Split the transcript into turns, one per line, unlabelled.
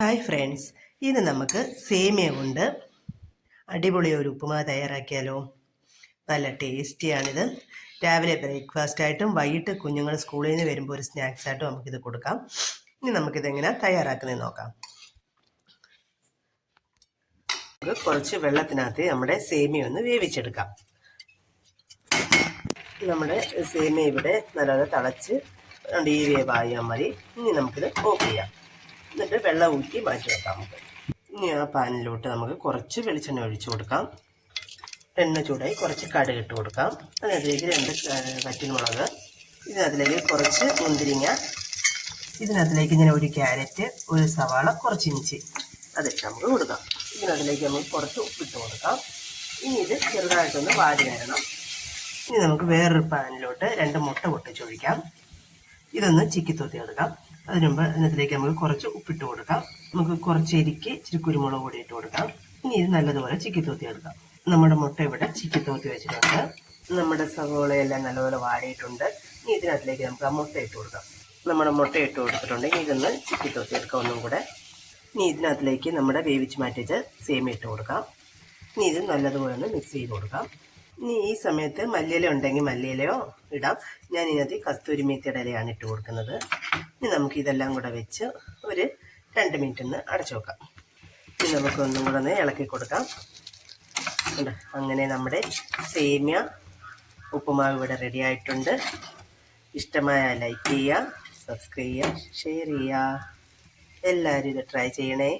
Hi friends, ഇന്ന് നമുക്ക് സേമിയ കൊണ്ട് അടിപൊളി ഒരു ഉപ്പുമാവ് തയ്യാറാക്കിയാലോ. നല്ല ടേസ്റ്റിയാണിത്. രാവിലെ ബ്രേക്ക്ഫാസ്റ്റ് ആയിട്ടും വൈകിട്ട് കുഞ്ഞുങ്ങൾ സ്കൂളിൽ നിന്ന് വരുമ്പോൾ ഒരു സ്നാക്സ് ആയിട്ടും നമുക്കിത് കൊടുക്കാം. ഇനി നമുക്കിതെങ്ങനെ തയ്യാറാക്കുന്നത് നോക്കാം. നമുക്ക് കുറച്ച് വെള്ളത്തിനകത്ത് നമ്മുടെ സേമിയ ഒന്ന് വേവിച്ചെടുക്കാം. നമ്മുടെ സേമിയ ഇവിടെ നല്ലപോലെ തിളച്ച് ഈ വേവായാൽ മതി. ഇനി നമുക്കിത് ഓഫ് ചെയ്യാം. എന്നിട്ട് വെള്ളം ഊറ്റി മാറ്റി വെക്കാം. നമുക്ക് ഇനി ആ പാനിലോട്ട് നമുക്ക് കുറച്ച് വെളിച്ചെണ്ണ ഒഴിച്ചു കൊടുക്കാം. എണ്ണ ചൂടായി കുറച്ച് കടുക് ഇട്ട് കൊടുക്കാം. അതിനകത്തേക്ക് 2 വറ്റൽമുളക്, ഇതിനകത്തിലേക്ക് കുറച്ച് മുന്തിരിങ്ങ, ഇതിനകത്തിലേക്ക് ഇങ്ങനെ ഒരു ക്യാരറ്റ്, ഒരു സവാള, കുറച്ച് ഇഞ്ചി അതിട്ട് നമുക്ക് കൊടുക്കാം. ഇതിനകത്തിലേക്ക് നമുക്ക് കുറച്ച് ഉപ്പിട്ട് കൊടുക്കാം. ഇനി ഇത് ചെറുതായിട്ടൊന്ന് വാടി വരണം. ഇനി നമുക്ക് വേറൊരു പാനിലോട്ട് 2 മുട്ട പൊട്ടിച്ചൊഴിക്കാം. ഇതൊന്ന് ചിക്കി തൊത്തി എടുക്കാം. അതിന് മുമ്പ് അതിനകത്തിലേക്ക് നമുക്ക് കുറച്ച് ഉപ്പിട്ട് കൊടുക്കാം. നമുക്ക് കുറച്ച് എരിക്ക് ഇച്ചിരി കുരുമുളക് പൊടി ഇട്ട് കൊടുക്കാം. ഇനി ഇത് നല്ലതുപോലെ ചിക്കി തോത്തി എടുക്കാം. നമ്മുടെ മുട്ട ഇവിടെ ചിക്കി തോത്തി വെച്ചിട്ടുണ്ട്. നമ്മുടെ സവോളയെല്ലാം നല്ലപോലെ വാടിയിട്ടുണ്ട്. ഇനി ഇതിനകത്തിലേക്ക് നമുക്ക് ആ മുട്ട ഇട്ട് കൊടുക്കാം. നമ്മുടെ മുട്ട ഇട്ട് കൊടുത്തിട്ടുണ്ട്. ഇനി ഇതൊന്ന് ചിക്കി തോത്തി എടുക്കാം ഒന്നും കൂടെ. ഇനി ഇതിനകത്തിലേക്ക് നമ്മുടെ വേവിച്ച് മാറ്റിച്ച് സേമിയ ഇട്ട് കൊടുക്കാം. ഇനി ഇത് നല്ലതുപോലെ ഒന്ന് മിക്സ് ചെയ്ത് കൊടുക്കാം. ഇനി ഈ സമയത്ത് മല്ലിയില ഉണ്ടെങ്കിൽ മല്ലിയിലയോ ഇടാം. ഞാൻ ഇതിനകത്ത് കസ്തൂരി മേത്തിയുടെ ഇലയാണ് ഇട്ട് കൊടുക്കുന്നത്. ഇനി നമുക്ക് ഇതെല്ലാം കൂടെ വെച്ച് ഒരു 2 മിനിറ്റ് ഒന്ന് അടച്ചു വെക്കാം. ഇനി നമുക്ക് ഒന്നും കൂടെ ഒന്ന് ഇളക്കി കൊടുക്കാം. അങ്ങനെ നമ്മുടെ സേമിയ ഉപ്പുമാവ് ഇവിടെ റെഡി ആയിട്ടുണ്ട്. ഇഷ്ടമായ ലൈക്ക് ചെയ്യുക, സബ്സ്ക്രൈബ് ചെയ്യുക, ഷെയർ ചെയ്യുക. എല്ലാവരും ഇത് ട്രൈ ചെയ്യണേ.